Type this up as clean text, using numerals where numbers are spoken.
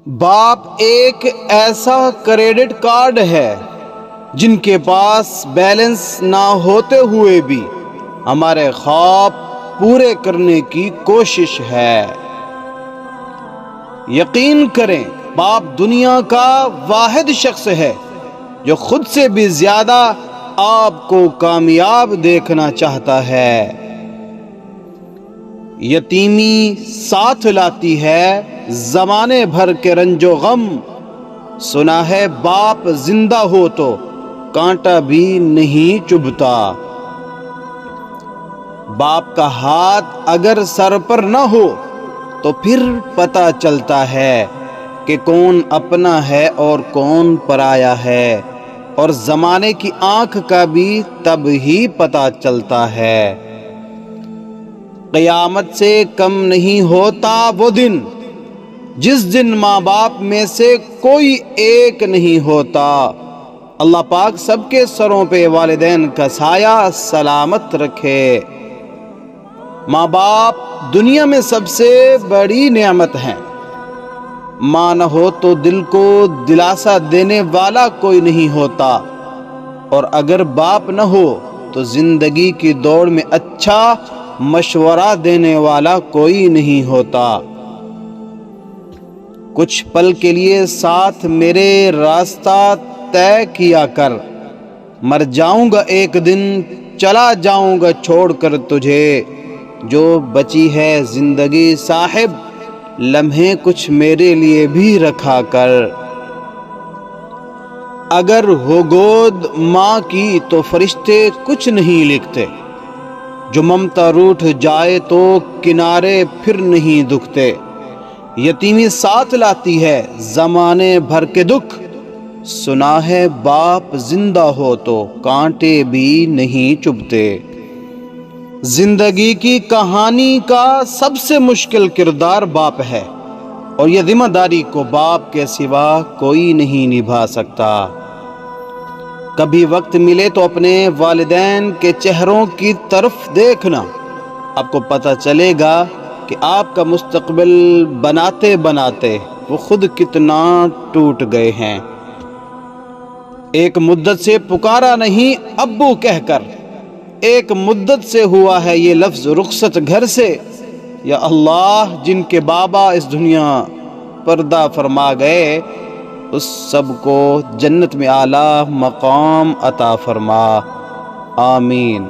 باپ ایک ایسا کریڈٹ کارڈ ہے جن کے پاس بیلنس نہ ہوتے ہوئے بھی ہمارے خواب پورے کرنے کی کوشش ہے۔ یقین کریں، باپ دنیا کا واحد شخص ہے جو خود سے بھی زیادہ آپ کو کامیاب دیکھنا چاہتا ہے۔ یتیمی ساتھ لاتی ہے زمانے بھر کے رنج و غم، سنا ہے باپ زندہ ہو تو کانٹا بھی نہیں چبھتا۔ باپ کا ہاتھ اگر سر پر نہ ہو تو پھر پتہ چلتا ہے کہ کون اپنا ہے اور کون پرایا ہے، اور زمانے کی آنکھ کا بھی تب ہی پتہ چلتا ہے۔ قیامت سے کم نہیں ہوتا وہ دن جس دن ماں باپ میں سے کوئی ایک نہیں ہوتا۔ اللہ پاک سب کے سروں پہ والدین کا سایہ سلامت رکھے۔ ماں باپ دنیا میں سب سے بڑی نعمت ہیں۔ ماں نہ ہو تو دل کو دلاسا دینے والا کوئی نہیں ہوتا، اور اگر باپ نہ ہو تو زندگی کی دوڑ میں اچھا مشورہ دینے والا کوئی نہیں ہوتا۔ کچھ پل کے لیے ساتھ میرے راستہ طے کیا کر، مر جاؤں گا ایک دن چلا جاؤں گا چھوڑ کر تجھے۔ جو بچی ہے زندگی صاحب، لمحے کچھ میرے لیے بھی رکھا کر۔ اگر ہو گود ماں کی تو فرشتے کچھ نہیں لکھتے، جو ممتا روٹھ جائے تو کنارے پھر نہیں دکھتے۔ یتیمی ساتھ لاتی ہے زمانے بھر کے دکھ، سنا ہے باپ زندہ ہو تو کانٹے بھی نہیں چبھتے۔ زندگی کی کہانی کا سب سے مشکل کردار باپ ہے، اور یہ ذمہ داری کو باپ کے سوا کوئی نہیں نبھا سکتا۔ کبھی وقت ملے تو اپنے والدین کے چہروں کی طرف دیکھنا، آپ کو پتہ چلے گا کہ آپ کا مستقبل بناتے بناتے وہ خود کتنا ٹوٹ گئے ہیں۔ ایک مدت سے پکارا نہیں ابو کہہ کر، ایک مدت سے ہوا ہے یہ لفظ رخصت گھر سے۔ یا اللہ، جن کے بابا اس دنیا پردہ فرما گئے، اس سب کو جنت میں اعلیٰ مقام عطا فرما، آمین۔